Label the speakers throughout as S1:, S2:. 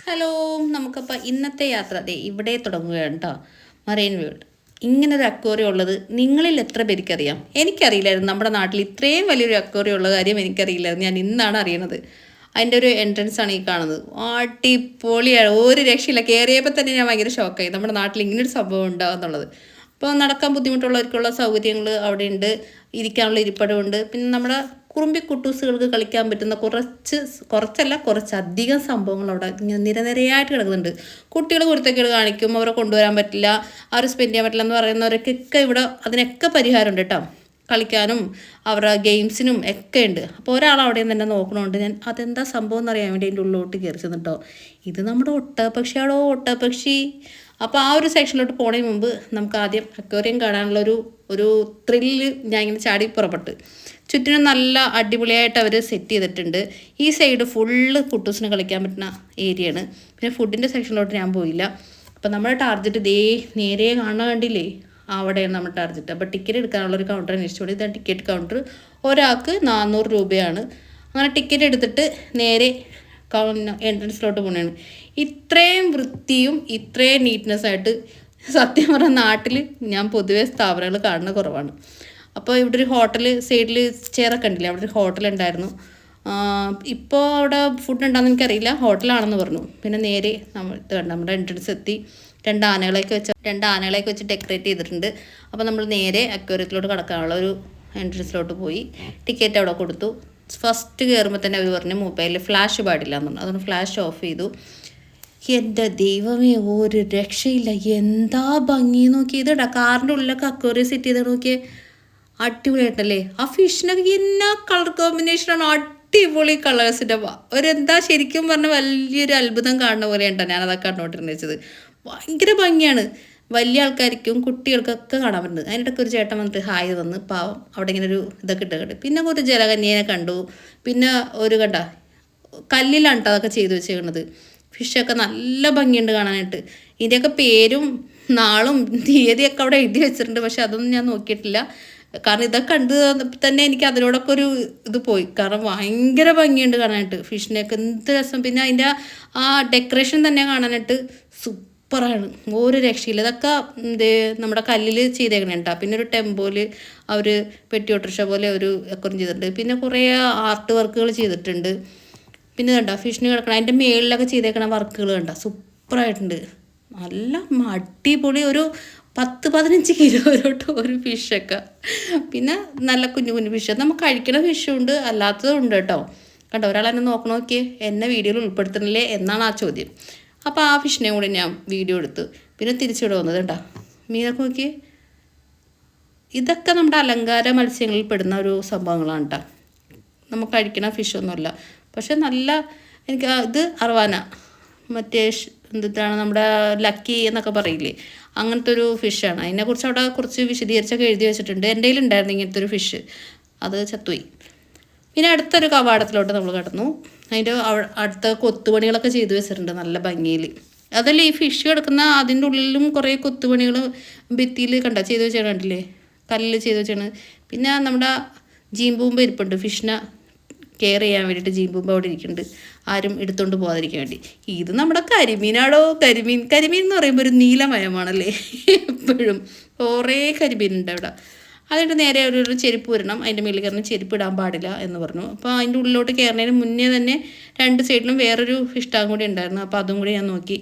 S1: Hello, നമുക്കപ്പോൾ ഇന്നത്തെ യാത്ര അതെ ഇവിടെ തുടങ്ങുകയാണ് കേട്ടോ. Marine world. ഇങ്ങനൊരു അക്വേറിയം ഉള്ളത് നിങ്ങളിൽ എത്ര പേർക്കറിയാം? എനിക്കറിയില്ലായിരുന്നു. നമ്മുടെ നാട്ടിൽ ഇത്രയും വലിയൊരു അക്വേറിയം ഉള്ള കാര്യം എനിക്കറിയില്ലായിരുന്നു. ഞാൻ ഇന്നാണ് അറിയണത്. അതിൻ്റെ ഒരു എൻട്രൻസ് ആണ് ഈ കാണുന്നത്. അടിപൊളിയാണ്, ഒരു രക്ഷയില്ല. കയറിയപ്പോൾ തന്നെ ഞാൻ ഭയങ്കര ഷോക്കായി, നമ്മുടെ നാട്ടിൽ ഇങ്ങനൊരു സംഭവം ഉണ്ടാകുന്നുള്ളത്. അപ്പോൾ നടക്കാൻ ബുദ്ധിമുട്ടുള്ളവർക്കുള്ള സൗകര്യങ്ങൾ അവിടെ ഉണ്ട്, ഇരിക്കാനുള്ള ഇരിപ്പിടമുണ്ട്. പിന്നെ നമ്മുടെ കുറുമ്പി കുട്ടൂസുകൾക്ക് കളിക്കാൻ പറ്റുന്ന കുറച്ചധികം സംഭവങ്ങൾ അവിടെ ഇങ്ങനെ നിരനിരയായിട്ട് കിടക്കുന്നുണ്ട്. കുട്ടികൾ കുരുത്തക്കേട് കാണിക്കും, അവരെ കൊണ്ടുവരാൻ പറ്റില്ല, അവർ സ്പെൻഡ് ചെയ്യാൻ പറ്റില്ല എന്ന് പറയുന്നവർക്കൊക്കെ ഇവിടെ അതിനൊക്കെ പരിഹാരമുണ്ട് കേട്ടോ. കളിക്കാനും അവരുടെ ഗെയിംസിനും ഒക്കെ ഉണ്ട്. അപ്പോൾ ഒരാൾ അവിടെ തന്നെ നോക്കണോണ്ട് ഞാൻ അതെന്താ സംഭവം എന്നറിയാൻ വേണ്ടി അതിൻ്റെ ഉള്ളിലോട്ട് കയറി ചെന്നിട്ടോ. ഇത് നമ്മുടെ ഒട്ടകപ്പക്ഷിയാണോ, ഒട്ടകപ്പക്ഷി. അപ്പോൾ ആ ഒരു സെക്ഷനിലോട്ട് പോണതിന് മുമ്പ് നമുക്ക് ആദ്യം അക്വേറിയം കാണാനുള്ളൊരു ഒരു ത്രില്ല് ഞാൻ ഇങ്ങനെ ചാടി പുറപ്പെട്ട്. ചുറ്റിനും നല്ല അടിപൊളിയായിട്ട് അവർ സെറ്റ് ചെയ്തിട്ടുണ്ട്. ഈ സൈഡ് ഫുള്ള് കുട്ടൂസിന് കളിക്കാൻ പറ്റുന്ന ഏരിയയാണ്. പിന്നെ ഫുഡിൻ്റെ സെക്ഷനിലോട്ട് ഞാൻ പോയില്ല. അപ്പോൾ നമ്മുടെ ടാർഗറ്റ് ദേ നേരെ കാണാൻ കണ്ടില്ലേ, അവിടെയാണ് നമ്മുടെ ടാർഗറ്റ്. അപ്പോൾ ടിക്കറ്റ് എടുക്കാനുള്ളൊരു കൗണ്ടർ അന്വേഷിച്ചുകൊണ്ട് ഇതാണ് ടിക്കറ്റ് കൗണ്ടർ. ഒരാൾക്ക് 400 രൂപയാണ്. അങ്ങനെ ടിക്കറ്റ് എടുത്തിട്ട് നേരെ എൻട്രൻസിലോട്ട് പോകണതാണ്. ഇത്രയും വൃത്തിയും ഇത്രയും നീറ്റ്നെസ്സായിട്ട് സത്യം പറഞ്ഞാൽ നാട്ടിൽ ഞാൻ പൊതുവേ സ്ഥാപനങ്ങൾ കാണുന്ന കുറവാണ്. അപ്പോൾ ഇവിടെ ഒരു ഹോട്ടൽ സൈഡിൽ ചെയറൊക്കെ ഉണ്ടല്ലേ, അവിടെ ഒരു ഹോട്ടലുണ്ടായിരുന്നു. ഇപ്പോൾ അവിടെ ഫുഡ് ഉണ്ടാകുന്ന എനിക്കറിയില്ല, ഹോട്ടലാണെന്ന് പറഞ്ഞു. പിന്നെ നേരെ നമ്മുടെ എൻട്രൻസ് എത്തി. രണ്ട് ആനകളെയൊക്കെ വെച്ച് ഡെക്കറേറ്റ് ചെയ്തിട്ടുണ്ട്. അപ്പോൾ നമ്മൾ നേരെ അക്വേറിയത്തിലോട്ട് കടക്കാനുള്ള ഒരു എൻട്രൻസിലോട്ട് പോയി ടിക്കറ്റ് അവിടെ കൊടുത്തു. ഫസ്റ്റ് കയറുമ്പോൾ തന്നെ അവർ പറഞ്ഞു മൊബൈലിൽ ഫ്ലാഷ് പാടില്ല എന്ന് പറഞ്ഞു. അതുകൊണ്ട് ഫ്ലാഷ് ഓഫ് ചെയ്തു. എൻ്റെ ദൈവമേ, ഒരു രക്ഷയില്ല, എന്താ ഭംഗി നോക്കി. ഇതാ കാറിൻ്റെ ഉള്ളിലൊക്കെ അക്വേറിയം സെറ്റ് ചെയ്ത് നോക്കിയേ, അടിപൊളിയായിട്ടല്ലേ. ആ ഫിഷിനൊക്കെ എന്നാ കളർ കോമ്പിനേഷനാണ്, അടിപൊളി കളേഴ്സിൻ്റെ എന്താ ശരിക്കും പറഞ്ഞാൽ വലിയൊരു അത്ഭുതം കാണുന്ന പോലെയാണ് ഞാനതൊക്കെ കണ്ടോണ്ടിരുന്നത് വെച്ചത്. ഭയങ്കര ഭംഗിയാണ്. വലിയ ആൾക്കാർക്കും കുട്ടികൾക്കൊക്കെ കാണാൻ പറ്റുന്നത്. അതിനിടയ്ക്ക് ഒരു ചേട്ടൻ വന്നിട്ട് ഹായ് തന്ന്, പാവം അവിടെ ഇങ്ങനെ ഒരു ഇതൊക്കെ ഇട്ട്. പിന്നെ ഒരു ജലകന്യനെ കണ്ടു. പിന്നെ ഒരു കല്ലിലാണ് കേട്ടോ അതൊക്കെ ചെയ്ത് വെച്ചേക്കണത്. ഫിഷൊക്കെ നല്ല ഭംഗിയുണ്ട് കാണാനായിട്ട്. ഇതിൻ്റെയൊക്കെ പേരും നാളും തീയതിയൊക്കെ അവിടെ എഴുതി വെച്ചിട്ടുണ്ട്. പക്ഷെ അതൊന്നും ഞാൻ നോക്കിയിട്ടില്ല. കാരണം ഇതൊക്കെ കണ്ട് തന്നെ എനിക്ക് അതിനോടൊക്കെ ഒരു ഇത് പോയി. കാരണം ഭയങ്കര ഭംഗിയുണ്ട് കാണാനായിട്ട് ഫിഷിനെയൊക്കെ, എന്ത് രസം. പിന്നെ അതിൻ്റെ ആ ഡെക്കറേഷൻ തന്നെ കാണാനായിട്ട് സൂപ്പറാണ്, ഒരു രക്ഷയില്ല. ഇതൊക്കെ നമ്മുടെ കല്ലിൽ ചെയ്തേക്കണേ കേട്ടോ. പിന്നെ ഒരു ടെമ്പോയിൽ അവർ പെട്ടി ഓട്ടർഷ പോലെ ഒരു അക്വേറിയം ചെയ്തിട്ടുണ്ട്. പിന്നെ കുറേ ആർട്ട് വർക്കുകൾ ചെയ്തിട്ടുണ്ട്. പിന്നെ കണ്ടോ ഫിഷിന് കിടക്കണം, അതിൻ്റെ മേളിലൊക്കെ ചെയ്തേക്കണ വർക്കുകൾ കണ്ടോ, സൂപ്പറായിട്ടുണ്ട്. നല്ല അടിപൊളി. ഒരു 10-15 കിലോ ഒരു ഫിഷൊക്കെ. പിന്നെ നല്ല കുഞ്ഞു കുഞ്ഞു ഫിഷ്, നമുക്ക് കഴിക്കണ ഫിഷും ഉണ്ട്, അല്ലാത്തതും ഉണ്ട് കേട്ടോ. കണ്ടോ, ഒരാളെന്നെ നോക്കണോക്കിയേ, എന്നെ വീഡിയോയിൽ ഉൾപ്പെടുത്തണില്ലേ എന്നാണ് ആ ചോദ്യം. അപ്പോൾ ആ ഫിഷിനെ കൂടി ഞാൻ വീഡിയോ എടുത്തു. പിന്നെ തിരിച്ചിവിടെ വന്നത് കേട്ടോ, മീനൊക്കെ നോക്കിയേ. ഇതൊക്കെ നമ്മുടെ അലങ്കാര മത്സ്യങ്ങളിൽ പെടുന്ന ഒരു സംഭവങ്ങളാണ് കേട്ടോ. നമുക്ക് കഴിക്കണ ഫിഷൊന്നുമല്ല. പക്ഷെ നല്ല എനിക്ക് ഇത് അർവാന, മറ്റേ എന്താണ് നമ്മുടെ ലക്കി എന്നൊക്കെ പറയില്ലേ, അങ്ങനത്തെ ഒരു ഫിഷാണ്. അതിനെക്കുറിച്ച് അവിടെ കുറച്ച് വിശദീകരിച്ചൊക്കെ എഴുതി വെച്ചിട്ടുണ്ട്. എൻ്റെ കയ്യിലുണ്ടായിരുന്നു ഇങ്ങനത്തെ ഒരു ഫിഷ്, അത് ചത്തുപോയി. പിന്നെ അടുത്തൊരു കവാടത്തിലോട്ട് നമ്മൾ കടന്നു. അതിൻ്റെ അടുത്ത കൊത്തുപണികളൊക്കെ ചെയ്തു വെച്ചിട്ടുണ്ട് നല്ല ഭംഗിയിൽ. അതല്ല ഈ ഫിഷ് കിടക്കുന്ന അതിൻ്റെ ഉള്ളിലും കുറേ കൊത്തുപണികൾ ഭിത്തിയിൽ ചെയ്തു വെച്ചാൽ കണ്ടില്ലേ, കല്ലിൽ ചെയ്തു വെച്ചാണ്. പിന്നെ നമ്മുടെ ജീമ്പൂമ്പ് ഇരിപ്പുണ്ട്, ഫിഷിനെ കെയർ ചെയ്യാൻ വേണ്ടിയിട്ട് ജീമ്പൂമ്പ് അവിടെ ഇരിക്കുന്നുണ്ട്, ആരും എടുത്തുകൊണ്ട് പോകാതിരിക്കാൻ വേണ്ടി. ഇത് നമ്മുടെ കരിമീനാടോ, കരിമീൻ എന്ന് പറയുമ്പോൾ ഒരു നീലമയമാണല്ലേ എപ്പോഴും. കുറേ കരിമീനുണ്ട് അവിടെ. അതിൻ്റെ നേരെ ഒരു ചെരുപ്പ് വരണം, അതിൻ്റെ മേളിൽ കയറുന്ന ചെരുപ്പ് ഇടാൻ പാടില്ല എന്ന് പറഞ്ഞു. അപ്പോൾ അതിൻ്റെ ഉള്ളിലോട്ട് കയറുന്നതിന് മുന്നേ തന്നെ 2 സൈഡിലും വേറൊരു ഫിഷ് ടാങ്ക് കൂടി ഉണ്ടായിരുന്നു. അപ്പോൾ അതും കൂടി ഞാൻ നോക്കി.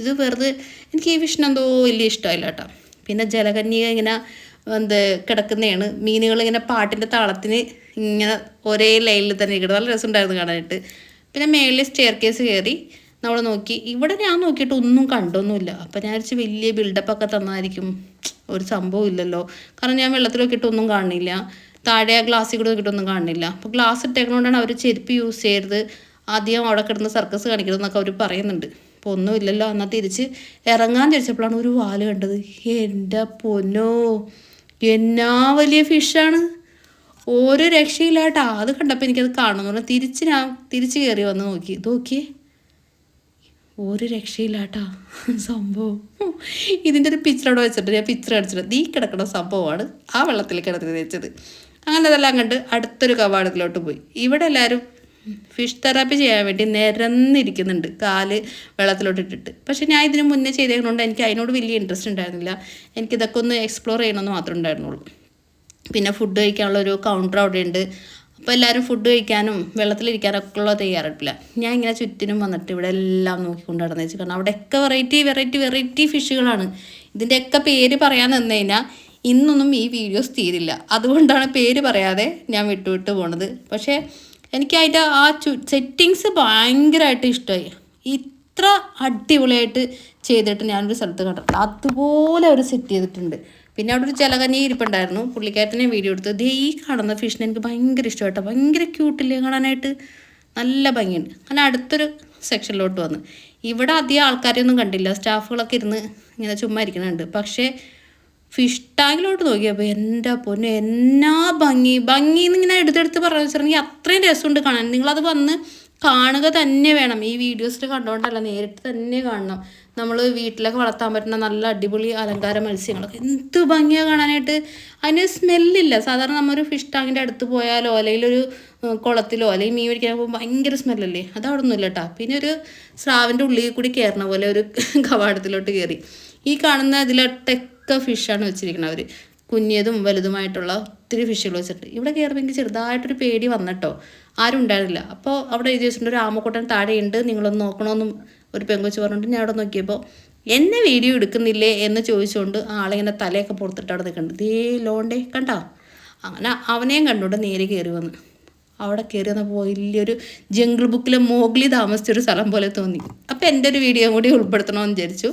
S1: ഇത് വെറുതെ എനിക്ക് ഈ ഫിഷിനെന്തോ വലിയ ഇഷ്ടമായില്ല കേട്ടോ. പിന്നെ ജലകന്യക ഇങ്ങനെ കിടക്കുന്നതാണ്. മീനുകൾ ഇങ്ങനെ പാട്ടിൻ്റെ താളത്തിന് ഇങ്ങനെ ഒരേ ലൈനിൽ തന്നെ ഇരിക്കണം, നല്ല രസമുണ്ടായിരുന്നു കാണാനായിട്ട്. പിന്നെ മേളിൽ സ്റ്റെയർ കേസ് കയറി നമ്മൾ നോക്കി. ഇവിടെ ഞാൻ നോക്കിയിട്ട് ഒന്നും കണ്ടൊന്നുമില്ല. അപ്പോൾ ഞാൻ വിചാരിച്ച് വലിയ ബിൽഡപ്പൊക്കെ തന്നായിരിക്കും, ഒരു സംഭവം ഇല്ലല്ലോ. കാരണം ഞാൻ വെള്ളത്തിൽ നോക്കിയിട്ട് ഒന്നും കാണുന്നില്ല, താഴെ ഗ്ലാസ്സിൽ കൂടെ നോക്കിയിട്ടൊന്നും കാണുന്നില്ല. അപ്പോൾ ഗ്ലാസ് ഇട്ടേക്കണോണ്ടാണ് അവർ ചെരുപ്പ് യൂസ് ചെയ്യരുത്, ആദ്യം അവിടെ കിടന്ന് സർക്കസ് കാണിക്കരുതെന്നൊക്കെ അവർ പറയുന്നുണ്ട്. അപ്പോൾ ഒന്നുമില്ലല്ലോ. എന്നാൽ തിരിച്ച് ഇറങ്ങാൻ തിരിച്ചപ്പോഴാണ് ഒരു വാല് കണ്ടത്. എൻ്റെ പൊന്നോ, എന്നാ വലിയ ഫിഷാണ്, ഒരു രക്ഷയില്ല കേട്ടോ. അത് കണ്ടപ്പോൾ എനിക്കത് കാണണമെന്ന് പറഞ്ഞാൽ ഞാൻ തിരിച്ച് കയറി വന്ന് നോക്കിയേ, ഒരു രക്ഷയില്ല കേട്ടോ സംഭവം. ഇതിൻ്റെ ഒരു പിക്ചർ അവിടെ വെച്ചിട്ട് ഞാൻ പിക്ചർ അടിച്ചിട്ട് ഈ കിടക്കുന്ന സംഭവമാണ് ആ വെള്ളത്തിൽ കിടത്തി വെച്ചത്. അങ്ങനെ അതെല്ലാം കണ്ട് അടുത്തൊരു കവാടത്തിലോട്ട് പോയി. ഇവിടെ എല്ലാവരും ഫിഷ് തെറാപ്പി ചെയ്യാൻ വേണ്ടി നിരന്നിരിക്കുന്നുണ്ട് കാല് വെള്ളത്തിലോട്ടിട്ടിട്ട്. പക്ഷേ ഞാൻ ഇതിന് മുന്നേ ചെയ്തതുകൊണ്ട് എനിക്ക് അതിനോട് വലിയ ഇൻട്രസ്റ്റ് ഉണ്ടായിരുന്നില്ല. എനിക്കിതൊക്കെ ഒന്ന് എക്സ്പ്ലോർ ചെയ്യണമെന്ന് മാത്രമേ ഉണ്ടായിരുന്നുള്ളൂ. പിന്നെ ഫുഡ് കഴിക്കാനുള്ളൊരു കൗണ്ടർ അവിടെ ഉണ്ട്. അപ്പോൾ എല്ലാവരും ഫുഡ് കഴിക്കാനും വെള്ളത്തിലിരിക്കാനൊക്കെ ഉള്ള തയ്യാറെടുപ്പില്ല. ഞാൻ ഇങ്ങനെ ചുറ്റിനും വന്നിട്ട് ഇവിടെ എല്ലാം നോക്കിക്കൊണ്ട് നടന്നു വെച്ചു. കാരണം അവിടെയൊക്കെ വെറൈറ്റി ഫിഷുകളാണ്. ഇതിൻ്റെയൊക്കെ പേര് പറയാൻ നിന്ന് കഴിഞ്ഞാൽ ഇന്നൊന്നും ഈ വീഡിയോസ് തീരില്ല. അതുകൊണ്ടാണ് പേര് പറയാതെ ഞാൻ വിട്ടു പോണത്. പക്ഷേ എനിക്ക് അതിൻ്റെ ആ സെറ്റിങ്സ് ഭയങ്കരമായിട്ട് ഇഷ്ടമായി. ഇത്ര അടിപൊളിയായിട്ട് ചെയ്തിട്ട് ഞാനൊരു സ്ഥലത്ത് കണ്ടിട്ടില്ല. അതുപോലെ അവർ സെറ്റ് ചെയ്തിട്ടുണ്ട്. പിന്നെ അവിടെ ഒരു ജലകന്യ ഇരിപ്പുണ്ടായിരുന്നു. പുള്ളിക്കാരത്തിനെ വീഡിയോ എടുത്ത് ഈ കാണുന്ന ഫിഷിനെ എനിക്ക് ഭയങ്കര ഇഷ്ടമായിട്ടോ. ഭയങ്കര ക്യൂട്ടില്ലേ കാണാനായിട്ട്, നല്ല ഭംഗിയുണ്ട്. അങ്ങനെ അടുത്തൊരു സെക്ഷനിലോട്ട് വന്നു. ഇവിടെ അധികം ആൾക്കാരെയൊന്നും കണ്ടില്ല. സ്റ്റാഫുകളൊക്കെ ഇരുന്ന് ഇങ്ങനെ ചുമ്മാ ഇരിക്കുന്നുണ്ട്. പക്ഷേ ഫിഷ് ടാങ്കിലോട്ട് നോക്കിയപ്പോൾ എൻ്റെ പൊന്നു എന്നാ ഭംഗിന്ന് ഇങ്ങനെ എടുത്തെടുത്ത് പറഞ്ഞു വെച്ചിട്ടുണ്ടെങ്കിൽ അത്രയും രസമുണ്ട് കാണാൻ. നിങ്ങളത് വന്ന് കാണുക തന്നെ വേണം. ഈ വീഡിയോസിൽ കണ്ടുകൊണ്ടല്ല, നേരിട്ട് തന്നെ കാണണം. നമ്മൾ വീട്ടിലൊക്കെ വളർത്താൻ പറ്റുന്ന നല്ല അടിപൊളി അലങ്കാര മത്സ്യങ്ങളൊക്കെ എന്ത് ഭംഗിയാണ് കാണാനായിട്ട്. അതിന് സ്മെല്ലില്ല. സാധാരണ നമ്മൊരു ഫിഷ് ടാങ്കിൻ്റെ അടുത്ത് പോയാലോ അല്ലെങ്കിൽ ഒരു കുളത്തിലോ അല്ലെങ്കിൽ മീൻ പിടിക്കാൻ പോകുമ്പോൾ ഭയങ്കര സ്മെല്ലല്ലേ, അതവിടെ ഒന്നുമില്ല കേട്ടോ. പിന്നെ ഒരു സ്രാവിൻ്റെ ഉള്ളിൽ കൂടി കയറണ പോലെ ഒരു കവാടത്തിലോട്ട് കയറി. ഈ കാണുന്ന ഇതിലൊട്ടൊക്കെ ഫിഷാണ് വെച്ചിരിക്കുന്നത് അവർ. കുഞ്ഞതും വലുതുമായിട്ടുള്ള ഒത്തിരി ഫിഷുകൾ വെച്ചിട്ട്. ഇവിടെ കയറുമ്പോൾ എനിക്ക് ചെറുതായിട്ടൊരു പേടി വന്നിട്ടോ. ആരും ഉണ്ടായിരുന്നില്ല. അപ്പോൾ അവിടെ എഴുതി വെച്ചിട്ടുണ്ട് ഒരു ആമക്കൂട്ടൻ താഴെയുണ്ട്, നിങ്ങളൊന്ന് നോക്കണമെന്നും ഒരു പെങ്കൊച്ച് പറഞ്ഞിട്ട് ഞാൻ അവിടെ നോക്കിയപ്പോൾ എന്നെ വീഡിയോ എടുക്കുന്നില്ലേ എന്ന് ചോദിച്ചുകൊണ്ട് ആളിങ്ങനെ തലയൊക്കെ പുറത്തിട്ട് അവിടെ നിൽക്കുന്നുണ്ട്. ലോണ്ടേ കണ്ടോ. അങ്ങനെ അവനെയും കണ്ടുകൊണ്ട് നേരെ കയറി വന്ന്. അവിടെ കയറി വന്നപ്പോൾ വലിയൊരു ജംഗിൾ ബുക്കിലെ മോഗ്ലി താമസിച്ചൊരു സ്ഥലം പോലെ തോന്നി. അപ്പോൾ എൻ്റെ ഒരു വീഡിയോ കൂടി ഉൾപ്പെടുത്തണമെന്ന് വിചാരിച്ചു.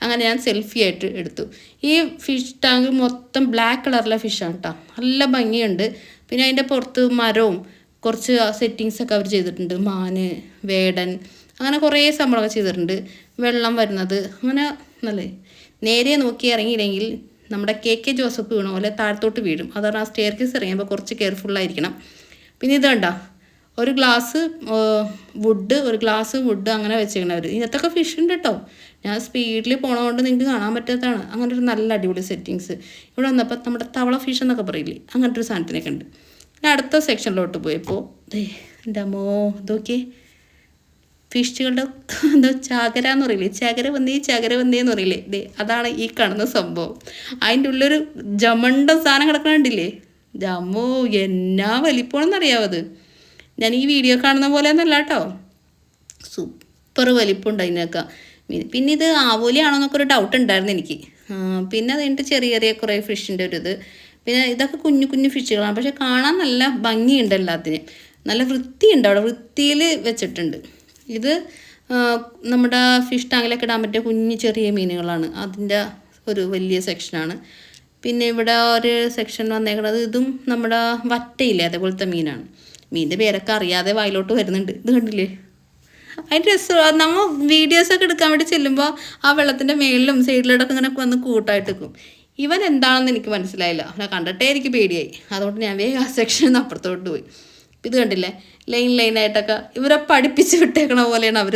S1: അങ്ങനെ ഞാൻ സെൽഫി ആയിട്ട് എടുത്തു. ഈ ഫിഷ് ടാങ്ക് മൊത്തം ബ്ലാക്ക് കളറിലെ ഫിഷാണ് കേട്ടോ. നല്ല ഭംഗിയുണ്ട്. പിന്നെ അതിൻ്റെ പുറത്ത് മരവും കുറച്ച് സെറ്റിങ്സൊക്കെ അവർ ചെയ്തിട്ടുണ്ട്. മാന്, വേടൻ, അങ്ങനെ കുറേ സംഭവമൊക്കെ ചെയ്തിട്ടുണ്ട്. വെള്ളം വരുന്നത് അങ്ങനെ നല്ല നേരെ നോക്കി ഇറങ്ങിയില്ലെങ്കിൽ നമ്മുടെ KK ജോസഫ് വീണ പോലെ താഴത്തോട്ട് വീഴും. അതാണ് ആ സ്റ്റെയർ കേസ് ഇറങ്ങിയപ്പോൾ കുറച്ച് കെയർഫുള്ളായിരിക്കണം. പിന്നെ ഇത് കണ്ടോ, ഒരു ഗ്ലാസ് വുഡ് അങ്ങനെ വെച്ചേക്കണവർ. ഇതിനകത്തൊക്കെ ഫിഷ് ഉണ്ട് കേട്ടോ. ഞാൻ സ്പീഡിൽ പോണതുകൊണ്ട് നിങ്ങൾക്ക് കാണാൻ പറ്റാത്തതാണ്. അങ്ങനെ ഒരു നല്ല അടിപൊളി സെറ്റിങ്സ്. ഇവിടെ വന്നപ്പോൾ നമ്മുടെ തവള ഫിഷ് എന്നൊക്കെ പറയില്ലേ, അങ്ങനത്തെ ഒരു സാധനത്തിനൊക്കെ ഉണ്ട്. ഞാൻ അടുത്ത സെക്ഷനിലോട്ട് പോയപ്പോൾ എൻ്റെ അമ്മോ ഇതൊക്കെ ഫിഷുകളുടെ എന്തോ ചാകര എന്ന് പറയില്ലേ, ചകര വന്നേന്ന് പറയില്ലേ, അതാണ് ഈ കാണുന്ന സംഭവം. അതിൻ്റെ ഉള്ളൊരു ജമണ്ട സാധനം കിടക്കണുണ്ടില്ലേ, ജമ്മോ എന്നാ വലിപ്പമാണെന്നറിയാവോ അത്. ഞാൻ ഈ വീഡിയോ കാണുന്ന പോലെ ഒന്നല്ല കേട്ടോ, സൂപ്പർ വലിപ്പമുണ്ട് അതിനൊക്കെ. പിന്നെ ഇത് ആവോലിയാണോ എന്നൊക്കെ ഒരു ഡൗട്ട് ഉണ്ടായിരുന്നു എനിക്ക്. പിന്നെ അതിൻ്റെ ചെറിയ കുറേ ഫിഷിൻ്റെ ഒരു ഇത്. പിന്നെ ഇതൊക്കെ കുഞ്ഞു ഫിഷുകളാണ്. പക്ഷെ കാണാൻ നല്ല ഭംഗിയുണ്ട്, എല്ലാത്തിനും നല്ല വൃത്തിയുണ്ട്. അവിടെ വൃത്തിയിൽ വെച്ചിട്ടുണ്ട്. ഇത് നമ്മുടെ ഫിഷ് ടാങ്കിലൊക്കെ ഇടാൻ പറ്റിയ ചെറിയ മീനുകളാണ്. അതിൻ്റെ ഒരു വലിയ സെക്ഷനാണ്. പിന്നെ ഇവിടെ ഒരു സെക്ഷൻ വന്നേക്കുന്നത് ഇതും നമ്മുടെ വറ്റയില്ലേ, അതേപോലത്തെ മീനാണ്. മീനിൻ്റെ പേരൊക്കെ അറിയാതെ വായിലോട്ട് വരുന്നുണ്ട്. ഇത് കണ്ടില്ലേ, അതിൻ്റെ രസം. നമ്മൾ വീഡിയോസൊക്കെ എടുക്കാൻ വേണ്ടി ചെല്ലുമ്പോൾ ആ വെള്ളത്തിൻ്റെ മേളിലും സൈഡിലോട്ടൊക്കെ ഇങ്ങനെ വന്ന് കൂട്ടായിട്ട് നിൽക്കും. ഇവൻ എന്താണെന്ന് എനിക്ക് മനസ്സിലായില്ല. അവനെ കണ്ടിട്ടേ എനിക്ക് പേടിയായി. അതുകൊണ്ട് ഞാൻ വേഗം ആ സെക്ഷനിൽ നിന്ന് അപ്പുറത്തോട്ട് പോയി. ഇത് കണ്ടില്ലേ, ലൈനായിട്ടൊക്കെ ഇവരെ പഠിപ്പിച്ച് വിട്ടേക്കണ പോലെയാണ് അവർ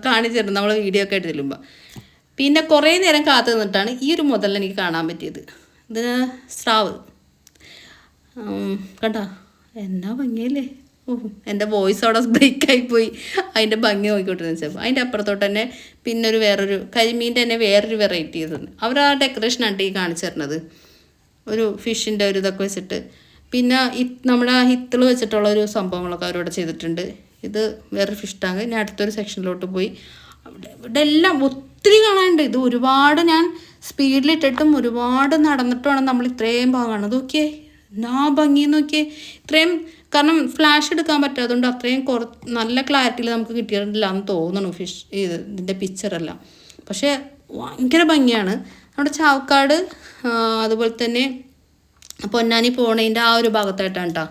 S1: കാണിച്ചു തരുന്നത് നമ്മൾ വീഡിയോ ഒക്കെ ആയിട്ട് ചെല്ലുമ്പോൾ. പിന്നെ കുറേ നേരം കാത്തു നിന്നിട്ടാണ് ഈ ഒരു മുതൽ എനിക്ക് കാണാൻ പറ്റിയത്. ഇതിന് സ്രാവ് കണ്ടോ, എന്നാ ഭംഗിയല്ലേ. എൻ്റെ വോയിസ് അവിടെ ബ്രേക്കായിപ്പോയി. അതിൻ്റെ ഭംഗി നോക്കിക്കൊണ്ടിരുന്ന വെച്ചപ്പോൾ അതിൻ്റെ അപ്പുറത്തോട്ട് തന്നെ പിന്നെ വേറൊരു കരിമീൻ്റെ തന്നെ വേറൊരു വെറൈറ്റി ചെയ്തിട്ടുണ്ട്. അവർ ആ ഡെക്കറേഷനാണ് ഈ കാണിച്ചു തരുന്നത്, ഒരു ഫിഷിൻ്റെ ഒരു ഇതൊക്കെ വെച്ചിട്ട്. പിന്നെ നമ്മുടെ ഹിത്തൾ വെച്ചിട്ടുള്ളൊരു സംഭവങ്ങളൊക്കെ അവരോട് ചെയ്തിട്ടുണ്ട്. ഇത് വേറൊരു ഫിഷ് ടാങ്ക്. ഞാൻ അടുത്തൊരു സെക്ഷനിലോട്ട് പോയി. ഇവിടെ എല്ലാം ഒത്തിരി കാണാനുണ്ട്. ഇത് ഒരുപാട് ഞാൻ സ്പീഡിലിട്ടിട്ടും ഒരുപാട് നടന്നിട്ടുമാണ് നമ്മൾ ഇത്രയും ഭാഗം കാണുന്നത്. നോക്കിയേ എന്നാ ഭംഗി നോക്കിയേ. ഇത്രയും കാരണം ഫ്ലാഷ് എടുക്കാൻ പറ്റാത്തതുകൊണ്ട് അത്രയും നല്ല ക്ലാരിറ്റിയിൽ നമുക്ക് കിട്ടിയിട്ടില്ല എന്ന് തോന്നുന്നു ഇതിൻ്റെ പിക്ചറെല്ലാം. പക്ഷേ ഭയങ്കര ഭംഗിയാണ്. നമ്മുടെ ചാവക്കാട് അതുപോലെ തന്നെ പൊന്നാനി പോണതിൻ്റെ ആ ഒരു ഭാഗത്തായിട്ടാണ് കേട്ടോ.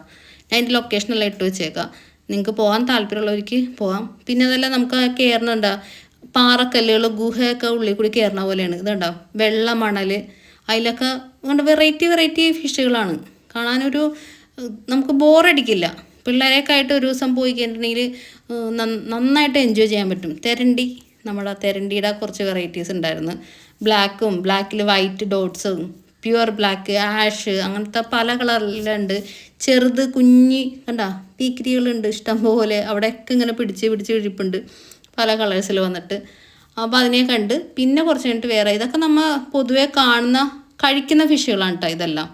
S1: ഞാൻ അതിൻ്റെ ലൊക്കേഷനെല്ലാം ഇട്ട് വെച്ചേക്കാം. നിങ്ങൾക്ക് പോകാൻ താല്പര്യമുള്ളവർക്ക് പോകാം. പിന്നെ അതെല്ലാം നമുക്ക് കയറണുണ്ടോ, പാറക്കല്ലുകൾ ഗുഹയൊക്കെ ഉള്ളിൽ കൂടി കയറണ പോലെയാണ്. ഇതുണ്ടോ വെള്ള മണൽ, അതിലൊക്കെ അതുകൊണ്ട് വെറൈറ്റി ഫിഷുകളാണ്. കാണാനൊരു നമുക്ക് ബോറടിക്കില്ല. പിള്ളേരെയൊക്കെ ആയിട്ട് ഒരു ദിവസം പോയി കഴിഞ്ഞിട്ടുണ്ടെങ്കിൽ നന്നായിട്ട് എൻജോയ് ചെയ്യാൻ പറ്റും. നമ്മുടെ തെരണ്ടിയുടെ കുറച്ച് വെറൈറ്റീസ് ഉണ്ടായിരുന്നു. ബ്ലാക്കിൽ വൈറ്റ് ഡോട്ട്സും പ്യുവർ ബ്ലാക്ക്, ആഷ്, അങ്ങനത്തെ പല കളറിലുണ്ട്. ചെറുത് കുഞ്ഞി കണ്ട പീക്കിരികളുണ്ട് ഇഷ്ടംപോലെ. അവിടെയൊക്കെ ഇങ്ങനെ പിടിച്ച് ഇരിപ്പുണ്ട് പല കളേഴ്സിൽ വന്നിട്ട്. അപ്പോൾ അതിനെ കണ്ട് പിന്നെ കുറച്ച് കഴിഞ്ഞിട്ട് വേറെ ഇതൊക്കെ നമ്മൾ പൊതുവേ കാണുന്ന കഴിക്കുന്ന ഫിഷുകളാണ് കേട്ടോ ഇതെല്ലാം.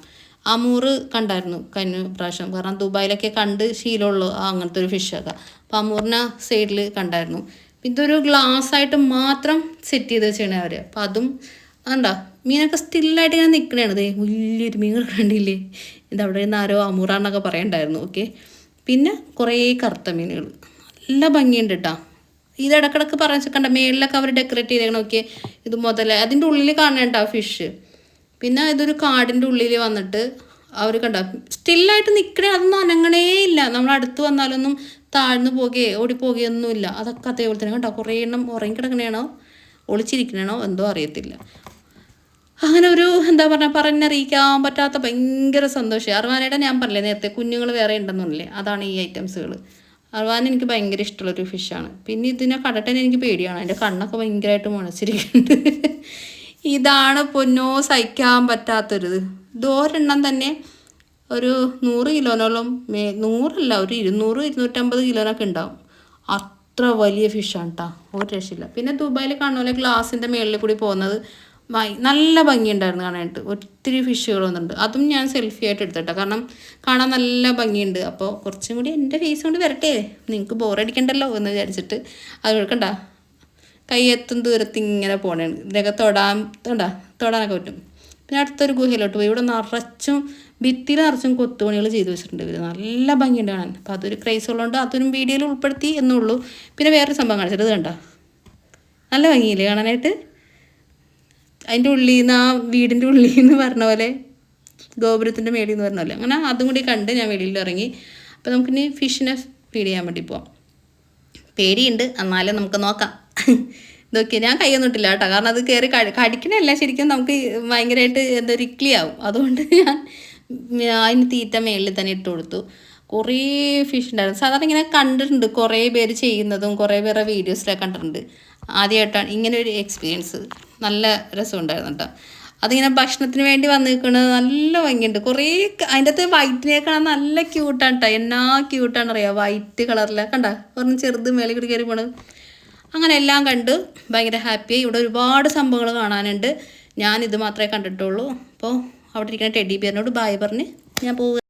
S1: അമൂറ് കണ്ടായിരുന്നു കഴിഞ്ഞ പ്രാവശ്യം, കാരണം ദുബായിലൊക്കെ കണ്ട് ശീലമുള്ളൂ അങ്ങനത്തെ ഒരു ഫിഷൊക്കെ. അപ്പോൾ അമൂറിനെ സൈഡിൽ കണ്ടായിരുന്നു. ഇതൊരു ഗ്ലാസ് ആയിട്ട് മാത്രം സെറ്റ് ചെയ്ത് വെച്ചാണ് അവർ. അപ്പോൾ അതും കണ്ടോ മീനൊക്കെ സ്റ്റില്ലായിട്ട് ഇങ്ങനെ നിൽക്കണതാണ്. ഇതേ വലിയൊരു മീൻ കണ്ടില്ലേ, ഇതവിടെ നിന്ന് ആരോ അമൂറാന്നൊക്കെ പറയണ്ടായിരുന്നു. ഓക്കെ, പിന്നെ കുറേ കറുത്ത മീനുകൾ നല്ല ഭംഗിയുണ്ട് കേട്ടോ. ഇത് ഇടക്കിടക്ക് പറഞ്ഞ കണ്ട മേളിലൊക്കെ അവർ ഡെക്കറേറ്റ് ചെയ്തേക്കണം. ഓക്കെ, ഇത് മുതൽ അതിൻ്റെ ഉള്ളിൽ കാണേണ്ട ഫിഷ്. പിന്നെ ഇതൊരു കാടിൻ്റെ ഉള്ളിൽ വന്നിട്ട് അവർ കണ്ട സ്റ്റില്ലായിട്ട് നിൽക്കണേ, അതൊന്നും അനങ്ങണേ ഇല്ല. നമ്മൾ അടുത്ത് വന്നാലൊന്നും താഴ്ന്നു പോകുകയോ ഓടിപ്പോകുകയൊന്നുമില്ല. അതൊക്കെ അതേപോലെ തന്നെ കണ്ടോ, കുറേ എണ്ണം ഉറങ്ങിക്കിടക്കണേണോ ഒളിച്ചിരിക്കണേണോ എന്തോ അറിയത്തില്ല. അങ്ങനെ ഒരു എന്താ പറഞ്ഞാൽ പറഞ്ഞറിയിക്കാൻ പറ്റാത്ത ഭയങ്കര സന്തോഷം. അർവാനയുടെ ഞാൻ പറഞ്ഞില്ലേ നേരത്തെ കുഞ്ഞുങ്ങൾ വേറെ ഉണ്ടെന്നല്ലേ, അതാണ് ഈ ഐറ്റംസുകൾ. അർവാൻ എനിക്ക് ഭയങ്കര ഇഷ്ടമുള്ളൊരു ഫിഷാണ്. പിന്നെ ഇതിനെ കണ്ടിട്ട് എനിക്ക് പേടിയാണ്, അതിൻ്റെ കണ്ണൊക്കെ ഭയങ്കരമായിട്ട് മുളച്ചിരിക്കുന്നുണ്ട്. ഇതാണ് പൊന്നോ സഹിക്കാൻ പറ്റാത്തൊരിത്. ഇതൊരെണ്ണം തന്നെ ഒരു 100 കിലോനോളം 100അല്ല, ഒരു 200-250 കിലോനൊക്കെ ഉണ്ടാവും. അത്ര വലിയ ഫിഷാണ് കേട്ടോ, ഒരു രക്ഷയില്ല. പിന്നെ ദുബായിൽ കാണുന്ന പോലെ ഗ്ലാസിൻ്റെ മേളിൽ കൂടി പോകുന്നത് നല്ല ഭംഗിയുണ്ടായിരുന്നു കാണാനായിട്ട്. ഒത്തിരി ഫിഷുകൾ വന്നിട്ടുണ്ട്. അതും ഞാൻ സെൽഫി ആയിട്ട് എടുത്തിട്ടോ, കാരണം കാണാൻ നല്ല ഭംഗിയുണ്ട്. അപ്പോൾ കുറച്ചും കൂടി എൻ്റെ ഫേസ് കൊണ്ട് വരട്ടെ, നിങ്ങൾക്ക് ബോറടിക്കണ്ടല്ലോ എന്ന് വിചാരിച്ചിട്ട് അത് കൊടുക്കണ്ട. കൈ എത്തും ദൂരത്ത് ഇങ്ങനെ പോകണേണ്. ഇതിനൊക്കെ തൊടാനൊക്കെ പറ്റും. പിന്നെ അടുത്തൊരു ഗുഹയിലോട്ട് പോയി. ഇവിടെ നിറച്ചും ഭിത്തിയിൽ നിറച്ചും കൊത്തുപണികൾ ചെയ്ത് വെച്ചിട്ടുണ്ട് ഇവർ. നല്ല ഭംഗിയുണ്ട് കാണാൻ. അപ്പോൾ അതൊരു ക്രൈസ് ഉള്ളതുകൊണ്ട് അതൊരു വീഡിയോയിൽ ഉൾപ്പെടുത്തി എന്നുള്ളൂ. പിന്നെ വേറൊരു സംഭവം കാണിച്ചിട്ട് ഇത് കണ്ട നല്ല ഭംഗിയില്ലേ കാണാനായിട്ട്. അതിൻ്റെ ഉള്ളിൽ നിന്ന് ആ വീടിൻ്റെ ഉള്ളിൽ നിന്ന് പറഞ്ഞ പോലെ ഗോപുരത്തിൻ്റെ മേളിൽ നിന്ന് പറഞ്ഞ പോലെ അങ്ങനെ അതും കൂടി കണ്ട് ഞാൻ വെളിയിൽ ഇറങ്ങി. അപ്പോൾ നമുക്കിനി ഫിഷിനെ ഫീഡ് ചെയ്യാൻ വേണ്ടി പോവാം. പേടിയുണ്ട്, എന്നാലും നമുക്ക് നോക്കാം. ഇതൊക്കെ ഞാൻ കൈയൊന്നും ഇട്ടില്ല കേട്ടോ, കാരണം അത് കയറി കടിക്കണല്ല, ശരിക്കും നമുക്ക് ഭയങ്കരമായിട്ട് എന്താ ഇക്ലിയാവും. അതുകൊണ്ട് ഞാൻ അതിന് തീറ്റ മേളിൽ തന്നെ ഇട്ട് കൊടുത്തു. കുറേ ഫിഷ് ഉണ്ടായിരുന്നു. സാധാരണ ഇങ്ങനെ കണ്ടിട്ടുണ്ട്, കുറേ പേര് ചെയ്യുന്നതും കുറേ പേരുടെ വീഡിയോസിലൊക്കെ കണ്ടിട്ടുണ്ട്. ആദ്യമായിട്ടാണ് ഇങ്ങനെ ഒരു എക്സ്പീരിയൻസ്. നല്ല രസമുണ്ടായിരുന്നു കേട്ടോ. അതിങ്ങനെ ഭക്ഷണത്തിന് വേണ്ടി വന്ന് നിൽക്കുന്നത് നല്ല ഭംഗിയുണ്ട്. കുറേ അതിൻ്റെ അകത്ത് വൈറ്റിനെ കാണാൻ നല്ല ക്യൂട്ടാണ് കേട്ടോ. എന്നാ ക്യൂട്ടാണ് അറിയാം, വൈറ്റ് കളറിലാണ് കണ്ട പറഞ്ഞ് ചെറുത് മേളിൽ കൂടി കയറി പോണത്. അങ്ങനെ എല്ലാം കണ്ട് ഭയങ്കര ഹാപ്പിയായി. ഇവിടെ ഒരുപാട് സംഭവങ്ങൾ കാണാനുണ്ട്. ഞാനിത് മാത്രമേ കണ്ടിട്ടുള്ളൂ. അപ്പോൾ അവിടെ ഇരിക്കുന്ന ടെഡി ബിയറിനോട് ബായ് പറഞ്ഞ് ഞാൻ പോകുക.